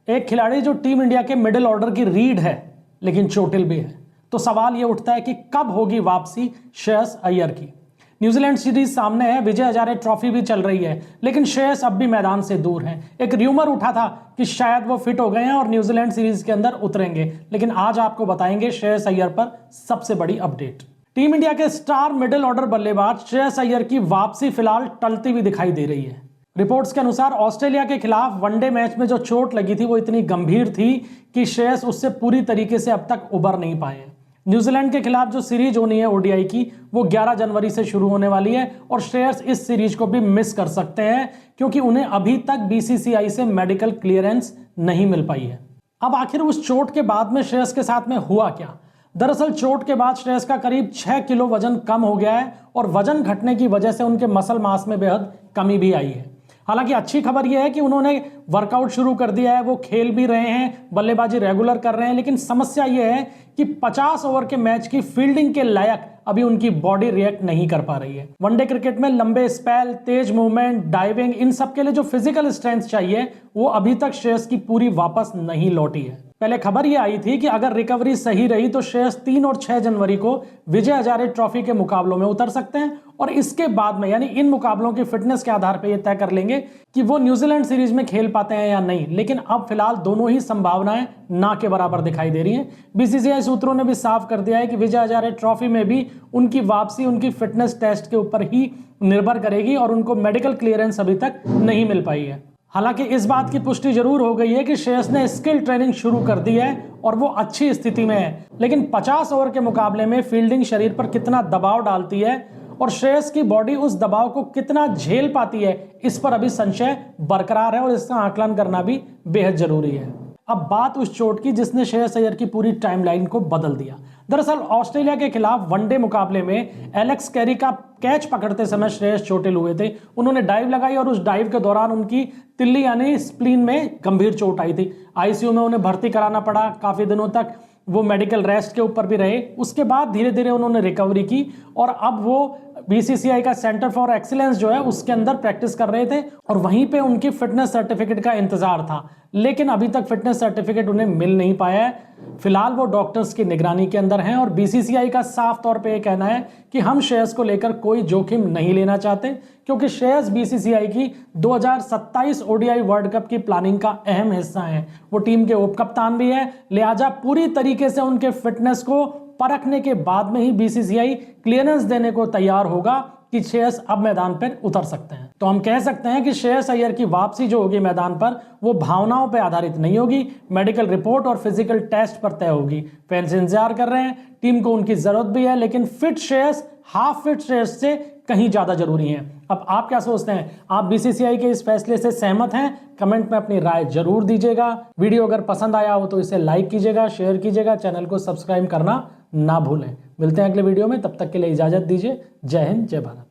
एक खिलाड़ी जो टीम इंडिया के मिडिल ऑर्डर की रीढ़ है लेकिन चोटिल भी है, तो सवाल यह उठता है कि कब होगी वापसी श्रेयस अय्यर की। न्यूजीलैंड सीरीज सामने है, विजय हजारे ट्रॉफी भी चल रही है, लेकिन श्रेयस अब भी मैदान से दूर हैं। एक र्यूमर उठा था कि शायद वो फिट हो गए हैं और न्यूजीलैंड सीरीज के अंदर उतरेंगे, लेकिन आज आपको बताएंगे श्रेयस अय्यर पर सबसे बड़ी अपडेट। टीम इंडिया के स्टार मिडिल ऑर्डर बल्लेबाज श्रेयस अय्यर की वापसी फिलहाल टलती हुई दिखाई दे रही है। रिपोर्ट्स के अनुसार ऑस्ट्रेलिया के खिलाफ वनडे मैच में जो चोट लगी थी वो इतनी गंभीर थी कि श्रेयस उससे पूरी तरीके से अब तक उबर नहीं पाए हैं। न्यूजीलैंड के खिलाफ जो सीरीज होनी है ओडीआई की, वो 11 जनवरी से शुरू होने वाली है और श्रेयस इस सीरीज को भी मिस कर सकते हैं क्योंकि उन्हें अभी तक बीसीसीआई से मेडिकल क्लियरेंस नहीं मिल पाई है। अब आखिर उस चोट के बाद में श्रेयस के साथ में हुआ क्या? दरअसल चोट के बाद श्रेयस का करीब 6 किलो वजन कम हो गया है और वजन घटने की वजह से उनके मसल मास में बेहद कमी भी आई है। हालांकि अच्छी खबर यह है कि उन्होंने वर्कआउट शुरू कर दिया है, वो खेल भी रहे हैं, बल्लेबाजी रेगुलर कर रहे हैं, लेकिन समस्या यह है कि 50 ओवर के मैच की फील्डिंग के लायक अभी उनकी बॉडी रिएक्ट नहीं कर पा रही है। वनडे क्रिकेट में लंबे स्पेल, तेज मूवमेंट, डाइविंग, इन सब के लिए जो फिजिकल स्ट्रेंथ चाहिए वो अभी तक श्रेयस की पूरी वापस नहीं लौटी है। पहले खबर यह आई थी कि अगर रिकवरी सही रही तो श्रेयस 3 और 6 जनवरी को विजय हजारे ट्रॉफी के मुकाबलों में उतर सकते हैं और इसके बाद में यानी इन मुकाबलों की फिटनेस के आधार पर यह तय कर लेंगे कि वो न्यूजीलैंड सीरीज में खेल पाते हैं या नहीं। लेकिन अब फिलहाल दोनों ही संभावनाएं ना के बराबर दिखाई दे रही हैं। बीसीसीआई सूत्रों ने भी साफ कर दिया है कि विजय हजारे ट्रॉफी में भी उनकी वापसी उनकी फिटनेस टेस्ट के ऊपर ही निर्भर करेगी और उनको मेडिकल क्लियरेंस अभी तक नहीं मिल पाई है। हालांकि इस बात की पुष्टि जरूर हो गई है कि श्रेयस ने स्किल ट्रेनिंग शुरू कर दी है और वो अच्छी स्थिति में है, लेकिन 50 ओवर के मुकाबले में फील्डिंग शरीर पर कितना दबाव डालती है और श्रेयस की बॉडी उस दबाव को कितना झेल पाती है, इस पर अभी संशय बरकरार है और इसका आकलन करना भी बेहद जरूरी है। अब बात उस चोट की जिसने श्रेयस अय्यर की पूरी टाइमलाइन को बदल दिया। दरअसल ऑस्ट्रेलिया के खिलाफ वनडे मुकाबले में एलेक्स कैरी का कैच पकड़ते समय श्रेयस चोटिल हुए थे। उन्होंने डाइव लगाई और उस डाइव के दौरान उनकी तिल्ली यानी स्प्लीन में गंभीर चोट आई थी। आईसीयू में उन्हें भर्ती कराना पड़ा, काफी दिनों तक वो मेडिकल रेस्ट के ऊपर भी रहे। उसके बाद धीरे धीरे उन्होंने रिकवरी की और अब वो बीसीसीआई का सेंटर फॉर एक्सीलेंस जो है उसके अंदर प्रैक्टिस कर रहे थे और वहीं पे उनकी फिटनेस सर्टिफिकेट का इंतजार था, लेकिन अभी तक फिटनेस सर्टिफिकेट उन्हें मिल नहीं पाया है। फिलहाल वो डॉक्टर्स की निगरानी के अंदर हैं और बीसीसीआई का साफ तौर पे ये कहना है कि हम श्रेयस को लेकर कोई जोखिम नहीं लेना चाहते क्योंकि श्रेयस बीसीसीआई की 2027 ओडीआई वर्ल्ड कप की प्लानिंग का अहम हिस्सा है। वो टीम के उप कप्तान भी है, लिहाजा पूरी तरीके से उनके फिटनेस को परखने के बाद में ही बीसीसीआई क्लियरेंस देने को तैयार होगा कि श्रेयस अब मैदान पर उतर सकते हैं। तो हम कह सकते हैं कि श्रेयस अय्यर की वापसी जो होगी मैदान पर वो भावनाओं पर आधारित नहीं होगी, मेडिकल रिपोर्ट और फिजिकल टेस्ट पर तय होगी। फैंस इंतजार कर रहे हैं, टीम को उनकी जरूरत भी है, लेकिन fit Shreyas half fit Shreyas से कहीं ज्यादा जरूरी है। अब आप क्या सोचते हैं? आप बीसीसीआई के इस फैसले से सहमत हैं? कमेंट में अपनी राय जरूर दीजिएगा। वीडियो अगर पसंद आया हो तो इसे लाइक कीजिएगा, शेयर कीजिएगा, चैनल को सब्सक्राइब करना ना भूलें। मिलते हैं अगले वीडियो में, तब तक के लिए इजाजत दीजिए। जय हिंद, जय भारत।